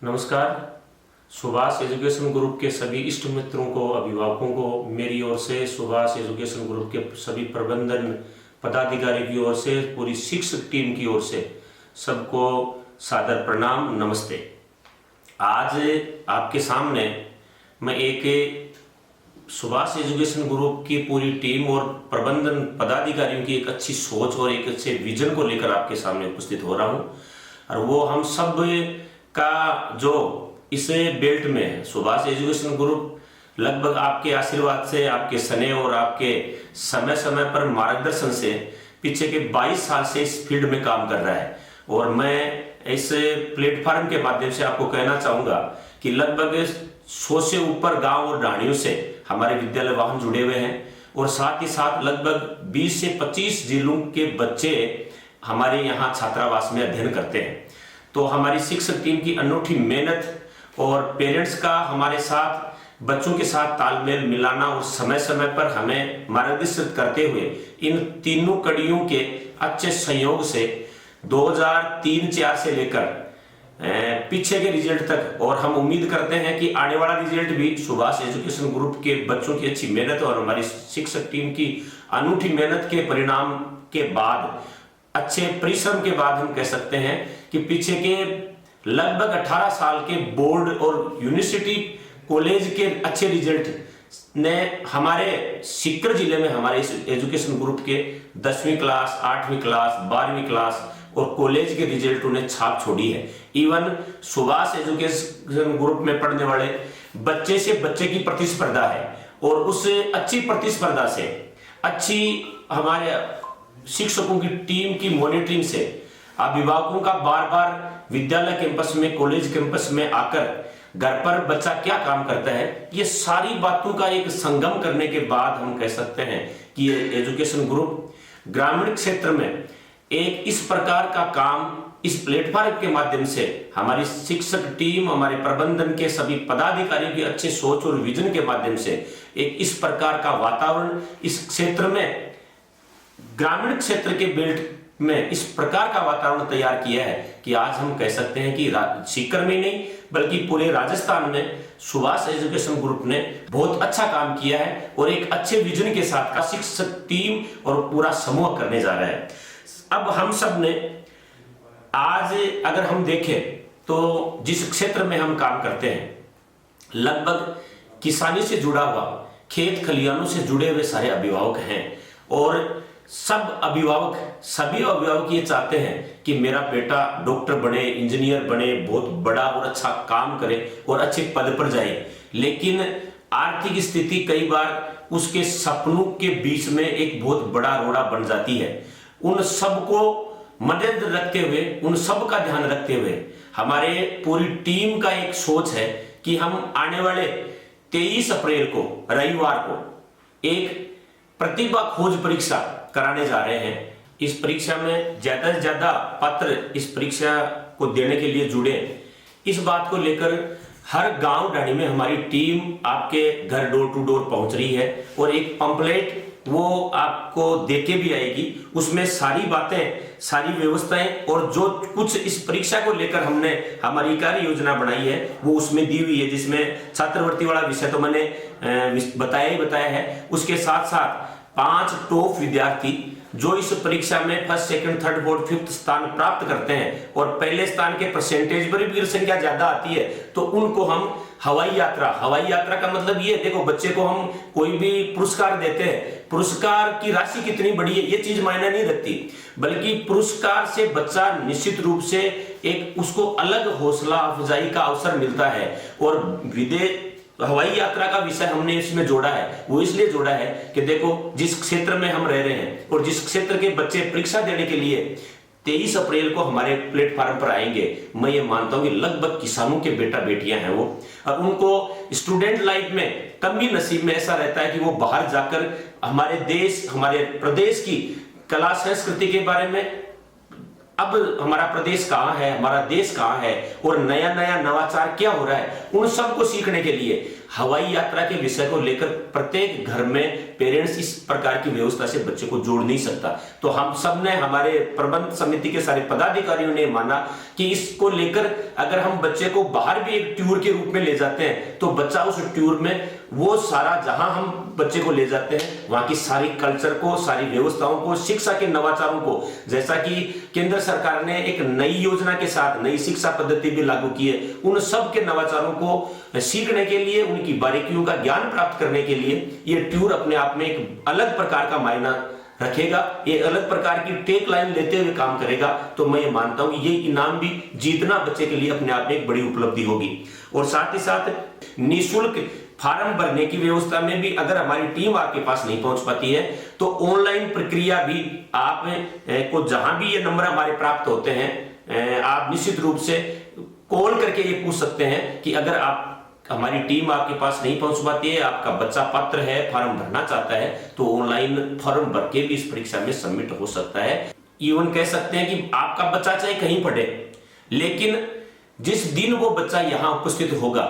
नमस्कार। Subhash education group के सभी इष्ट मित्रों को, अभिभावकों को मेरी ओर से, सुभाष एजुकेशन ग्रुप के सभी प्रबंधन पदाधिकारी की ओर से, पूरी शिक्षक टीम की ओर से सबको सादर प्रणाम, नमस्ते। आज आपके सामने मैं एक सुभाष एजुकेशन ग्रुप की पूरी टीम और प्रबंधन पदाधिकारियों की एक अच्छी सोच और एक अच्छे विजन को लेकर आपके सामने उपस्थित हो रहा हूं। और वो हम सब का जो इस बेल्ट में है, सुभाष एजुकेशन ग्रुप लगभग आपके आशीर्वाद से, आपके स्नेह और आपके समय समय पर मार्गदर्शन से पीछे के 22 साल से इस फील्ड में काम कर रहा है। और मैं इस प्लेटफॉर्म के माध्यम से आपको कहना चाहूंगा कि लगभग 100 से ऊपर गांव और ढाणियों से हमारे विद्यालय वाहन जुड़े हुए हैं और साथ ही साथ लगभग 20 से 25 जिलों के बच्चे हमारे यहाँ छात्रावास में अध्ययन करते हैं। तो हमारी शिक्षक टीम की अनूठी मेहनत और पेरेंट्स का हमारे साथ, बच्चों के साथ तालमेल मिलाना और समय समय पर हमें मार्गदर्शित करते हुए इन तीनों कड़ियों के अच्छे संयोग से 2003-04 से लेकर पीछे के रिजल्ट तक, और हम उम्मीद करते हैं कि आने वाला रिजल्ट भी सुभाष एजुकेशन ग्रुप के बच्चों की अच्छी मेहनत और हमारी शिक्षक टीम की अनूठी मेहनत के परिणाम के बाद, अच्छे परिश्रम के बाद हम कह सकते हैं कि पीछे के लगभग 18 साल के बोर्ड और यूनिवर्सिटी कॉलेज के अच्छे रिजल्ट ने हमारे सीकर जिले में हमारे इस एजुकेशन ग्रुप के 10वीं क्लास, 8वीं क्लास, 12वीं क्लास और कॉलेज के रिजल्टों ने छाप छोड़ी है। इवन सुभाष एजुकेशन ग्रुप में पढ़ने वाले बच्चे से बच्चे की प्रतिस्पर्धा है और उस अच्छी प्रतिस्पर्धा से, अच्छी हमारे शिक्षकों की टीम की मॉनिटरिंग से, अभिभावकों का बार बार विद्यालय कैंपस में, कॉलेज कैंपस में आकर घर पर बच्चा क्या काम करता है, ये सारी बातों का एक संगम करने के बाद हम कह सकते हैं कि ये एजुकेशन ग्रुप ग्रामीण क्षेत्र में एक इस प्रकार का काम इस प्लेटफॉर्म के माध्यम से हमारी शिक्षक टीम, हमारे प्रबंधन के सभी पदाधिकारियों की अच्छे सोच और विजन के माध्यम से एक इस प्रकार का वातावरण इस क्षेत्र में, ग्रामीण क्षेत्र के बेल्ट में इस प्रकार का वातावरण तैयार किया है कि आज हम कह सकते हैं कि सीकर में नहीं बल्कि पूरे राजस्थान में सुभाष एजुकेशन ग्रुप ने बहुत अच्छा काम किया है और एक अच्छे विजन के साथ का शिक्षक टीम और पूरा समूह करने जा रहा है। अब हम सब ने आज अगर हम देखें तो जिस क्षेत्र में हम काम करते हैं, लगभग किसानी से जुड़ा हुआ, खेत खलिहानों से जुड़े हुए सारे अभिभावक हैं और सभी अभिभावक ये चाहते हैं कि मेरा बेटा डॉक्टर बने, इंजीनियर बने, बहुत बड़ा और अच्छा काम करे और अच्छे पद पर जाए। लेकिन आर्थिक स्थिति कई बार उसके सपनों के बीच में एक बहुत बड़ा रोड़ा बन जाती है। उन सबको मद्देनजर रखते हुए, उन सब का ध्यान रखते हुए हमारे पूरी टीम का एक सोच है कि हम आने वाले 23 अप्रैल को, रविवार को, एक प्रतिभा खोज परीक्षा कराने जा रहे हैं। इस परीक्षा में ज्यादा से ज्यादा पात्र इस परीक्षा को देने के लिए जुड़े। इस बात को लेकर हर गांव ढाणी में हमारी टीम आपके घर डोर टू डोर पहुंच रही है और एक पंपलेट वो आपको देके भी आएगी। उसमें सारी बातें, सारी व्यवस्थाएं और जो कुछ इस परीक्षा को लेकर हमने हमारी कार्य योजना बनाई है वो उसमें दी हुई है, जिसमें छात्रवृत्ति वाला विषय तो मैंने बताया ही बताया है। उसके साथ साथ 5 टॉप विद्यार्थी जो इस परीक्षा में first, second, third, fourth, fifth स्थान प्राप्त करते हैं और पहले स्थान के परसेंटेज पर भी संख्या ज्यादा आती है तो उनको हम हवाई यात्रा का मतलब ये, देखो बच्चे को हम कोई भी पुरस्कार देते हैं, पुरस्कार की राशि कितनी बड़ी है ये चीज मायने नहीं रखती, बल्कि पुरस्कार से बच्चा निश्चित रूप से एक उसको अलग हौसला अफजाई का अवसर मिलता है। और हवाई यात्रा का विषय हमने इसमें जोड़ा है, वो इसलिए जोड़ा है कि देखो जिस क्षेत्र में हम रह रहे हैं और जिस क्षेत्र के बच्चे परीक्षा देने के लिए 23 अप्रैल को हमारे प्लेटफॉर्म पर आएंगे, मैं ये मानता हूं कि लगभग किसानों के बेटा बेटियां हैं वो, और उनको स्टूडेंट लाइफ में कभी नसीब में ऐसा रहता है कि वो बाहर जाकर हमारे देश, हमारे प्रदेश की कला संस्कृति के बारे में, अब हमारा प्रदेश कहाँ है, हमारा देश कहाँ है और नया नया नवाचार क्या हो रहा है, उन सबको सीखने के लिए हवाई यात्रा के विषय को लेकर प्रत्येक घर में पेरेंट्स इस प्रकार की व्यवस्था से बच्चे को जोड़ नहीं सकता। तो हम सब ने, हमारे प्रबंध समिति के सारे पदाधिकारियों ने माना कि इसको लेकर अगर हम बच्चे को बाहर भी एक टूर के रूप में ले जाते हैं तो बच्चा उस टूर में वो सारा, जहां हम बच्चे को ले जाते हैं वहां की सारी कल्चर को, सारी व्यवस्थाओं को, शिक्षा के नवाचारों को, जैसा कि केंद्र सरकार ने एक नई योजना के साथ नई शिक्षा पद्धति भी लागू की है, उन सब के नवाचारों को सीखने के लिए, उनकी बारीकियों का ज्ञान प्राप्त करने के लिए ये टूर अपने आप में एक अलग प्रकार का मायना रखेगा, ये अलग प्रकार की टेक लाइन लेते हुए काम करेगा। तो मैं ये मानता हूं ये इनाम भी जीतना बच्चे के लिए अपने आप में एक बड़ी उपलब्धि होगी। और साथ ही साथ निःशुल्क फार्म भरने की व्यवस्था में भी अगर हमारी टीम आपके पास नहीं पहुंच पाती है तो ऑनलाइन प्रक्रिया भी आप को, जहां भी ये नंबर हमारे प्राप्त होते हैं, आप निश्चित रूप से कॉल करके ये पूछ सकते हैं कि अगर आप, हमारी टीम आपके पास नहीं पहुंच पाती है, आपका बच्चा पात्र है, फॉर्म भरना चाहता है, तो ऑनलाइन फॉर्म भर के भी इस परीक्षा में सबमिट हो सकता है। इवन कह सकते हैं कि आपका बच्चा चाहे कहीं पढ़े, लेकिन जिस दिन वो बच्चा यहाँ उपस्थित होगा,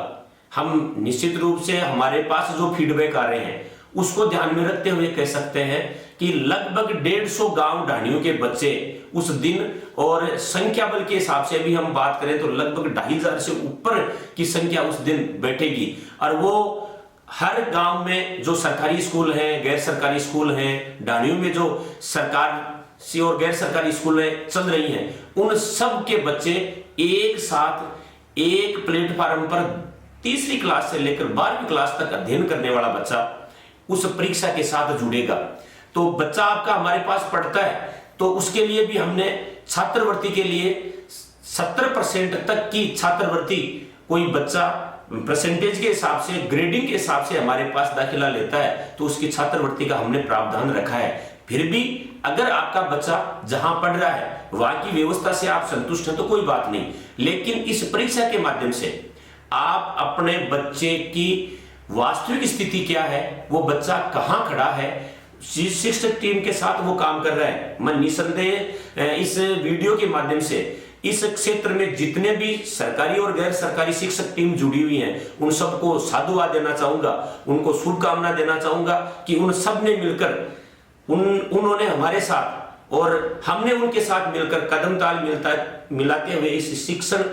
हम निश्चित रूप से हमारे पास जो फीडबैक आ रहे हैं उसको ध्यान में रखते हुए कह सकते हैं कि लगभग 150 गांव ढाणियों के बच्चे उस दिन, और संख्या बल के हिसाब से भी हम बात करें तो लगभग 2500 से ऊपर की संख्या उस दिन बैठेगी। और वो हर गांव में जो सरकारी स्कूल हैं, गैर सरकारी स्कूल हैं, ढाणियों में जो सरकार सी और गैर सरकारी स्कूलें चल रही हैं, उन सब के बच्चे एक साथ एक प्लेटफार्म पर तीसरी क्लास से लेकर 12वीं क्लास तक अध्ययन करने वाला बच्चा उस परीक्षा के साथ जुड़ेगा। तो बच्चा आपका हमारे पास पढ़ता है तो उसके लिए भी हमने छात्रवृत्ति के लिए 70% तक की छात्रवृत्ति, कोई बच्चा परसेंटेज के हिसाब से, ग्रेडिंग के हिसाब से हमारे पास दाखिला लेता है तो उसकी छात्रवृत्ति का हमने प्रावधान रखा है। फिर भी अगर आपका बच्चा जहां पढ़ रहा है वहां की व्यवस्था से आप संतुष्ट हैं तो कोई बात नहीं, लेकिन इस परीक्षा के माध्यम से आप अपने बच्चे की वास्तविक स्थिति क्या है, वो बच्चा कहां खड़ा है, शिक्षक टीम के साथ वो काम कर रहा है। मैं निसंदेह इस वीडियो के माध्यम से इस क्षेत्र में जितने भी सरकारी और गैर सरकारी शिक्षक टीम जुड़ी हुई हैं उन सबको साधुवाद देना चाहूंगा, उनको शुभकामना देना चाहूंगा कि उन सब ने मिलकर उन्होंने हमारे साथ और हमने उनके साथ मिलकर कदम ताल मिलाते हुए इस शिक्षण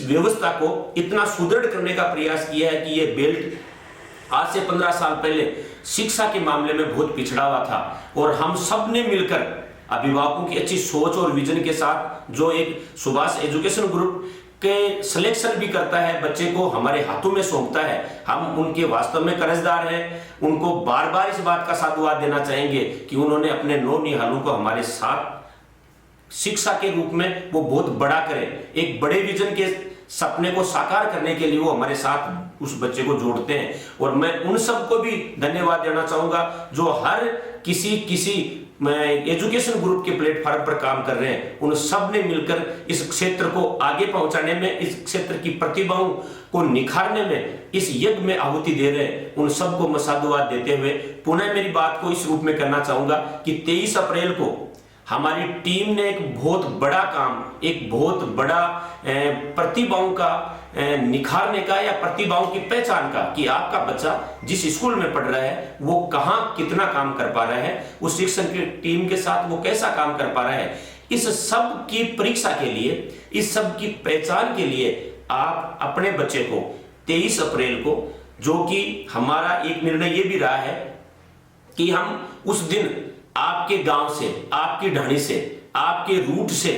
व्यवस्था को इतना सुदृढ़ करने का प्रयास किया है कि ये बेल्ट आज से 15 साल पहले शिक्षा के मामले में बहुत पिछड़ा हुआ था, और हम सब ने मिलकर अभिभावकों की अच्छी सोच और विजन के साथ जो एक सुभाष एजुकेशन ग्रुप के सिलेक्शन भी करता है, बच्चे को हमारे हाथों में सौंपता है, हम उनके वास्तव में कर्जदार हैं। उनको बार बार इस बात का साधुवाद देना चाहेंगे कि उन्होंने अपने नौनिहालों को हमारे साथ शिक्षा के रूप में वो बहुत बड़ा करें, एक बड़े विजन के सपने को साकार करने के लिए वो हमारे साथ उस बच्चे को जोड़ते हैं। और मैं उन सबको भी धन्यवाद देना चाहूंगा जो हर किसी एजुकेशन ग्रुप के प्लेटफॉर्म पर काम कर रहे हैं, उन सब ने मिलकर इस क्षेत्र को आगे पहुंचाने में, इस क्षेत्र की प्रतिभाओं को निखारने में, इस यज्ञ में आहुति दे रहे हैं, उन सबको मैं साधुवाद देते हुए पुनः मेरी बात को इस रूप में करना चाहूंगा कि 23 अप्रैल को हमारी टीम ने एक बहुत बड़ा काम, एक बहुत बड़ा प्रतिभाओं का निखारने का या प्रतिभाओं की पहचान का, कि आपका बच्चा जिस स्कूल में पढ़ रहा है वो कहां कितना काम कर पा रहा है, उस शिक्षण की टीम के साथ वो कैसा काम कर पा रहा है, इस सब की परीक्षा के लिए, इस सब की पहचान के लिए आप अपने बच्चे को 23 अप्रैल को, जो कि हमारा एक निर्णय ये भी रहा है कि हम उस दिन आपके गांव से, आपकी ढाणी से, आपके रूट से,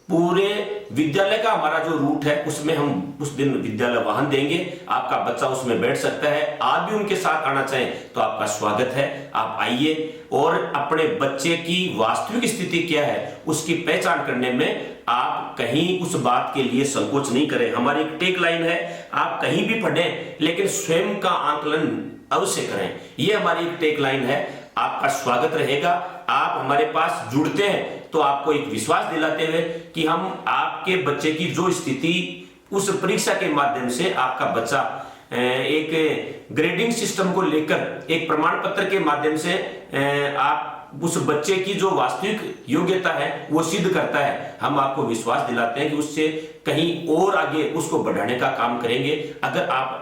पूरे विद्यालय का हमारा जो रूट है उसमें हम उस दिन विद्यालय वाहन देंगे, आपका बच्चा उसमें बैठ सकता है। आप भी उनके साथ आना चाहें तो आपका स्वागत है, आप आइए और अपने बच्चे की वास्तविक स्थिति क्या है उसकी पहचान करने में आप कहीं उस बात के लिए संकोच नहीं करें। हमारी एक टेक लाइन है, आप कहीं भी पढ़ें लेकिन स्वयं का आकलन अवश्य करें, ये हमारी एक टेक लाइन है। आपका स्वागत रहेगा। आप हमारे पास जुड़ते हैं तो आपको एक विश्वास दिलाते हुए कि हम आपके बच्चे की जो स्थिति, उस परीक्षा के माध्यम से आपका बच्चा एक ग्रेडिंग सिस्टम को लेकर एक प्रमाण पत्र के माध्यम से आप उस बच्चे की जो वास्तविक योग्यता है वो सिद्ध करता है। हम आपको विश्वास दिलाते हैं कि उससे कहीं और आगे उसको बढ़ाने का काम करेंगे। अगर आप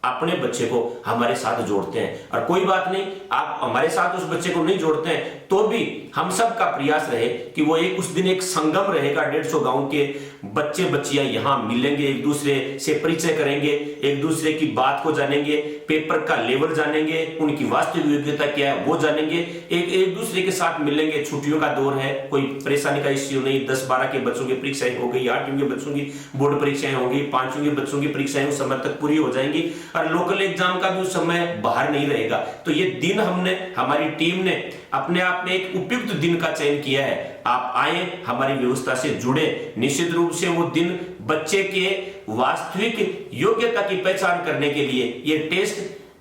अपने बच्चे को हमारे साथ जोड़ते हैं। और कोई बात नहीं, आप हमारे साथ उस बच्चे को नहीं जोड़ते हैं तो भी हम सब का प्रयास रहे कि वो उस दिन एक संगम रहेगा, 150 गांव के बच्चे बच्चियां यहां मिलेंगे, एक दूसरे से परिचय करेंगे, एक दूसरे की बात को जानेंगे, पेपर का लेवल जानेंगे, उनकी वास्तविक योग्यता क्या है वो जानेंगे, एक दूसरे के साथ मिलेंगे। छुट्टियों का दौर है, कोई परेशानी का इश्यू नहीं। 10-12 के बच्चों की परीक्षाएं हो गई, 8वीं के बच्चों की बोर्ड परीक्षाएं होंगी, 5वीं के बच्चों की परीक्षाएं उस समय तक पूरी हो जाएंगी और लोकल एग्जाम का भी उस समय बाहर नहीं रहेगा। तो ये दिन हमने, हमारी टीम ने अपने आप में एक उपयुक्त दिन का चयन किया है। आप आए, हमारी व्यवस्था से जुड़े। निश्चित रूप से वो दिन बच्चे के वास्तविक योग्यता की पहचान करने के लिए ये टेस्ट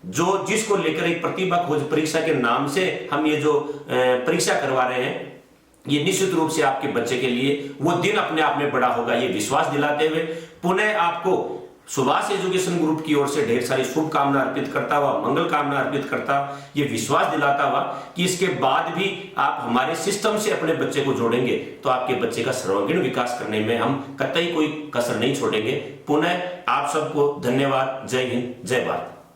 जो जिसको लेकर एक प्रतिभा खोज परीक्षा के नाम से हम ये जो परीक्षा करवा रहे हैं, ये निश्चित रूप से आपके बच्चे के लिए वो दिन अपने आप में बड़ा होगा, ये विश्वास दिलाते हुए पुनः आपको सुभाष एजुकेशन ग्रुप की ओर से ढेर सारी शुभकामना अर्पित करता हुआ, मंगल कामना अर्पित करता, ये विश्वास दिलाता हुआ कि इसके बाद भी आप हमारे सिस्टम से अपने बच्चे को जोड़ेंगे तो आपके बच्चे का सर्वांगीण विकास करने में हम कतई कोई कसर नहीं छोड़ेंगे। पुनः आप सबको धन्यवाद। जय हिंद, जय भारत।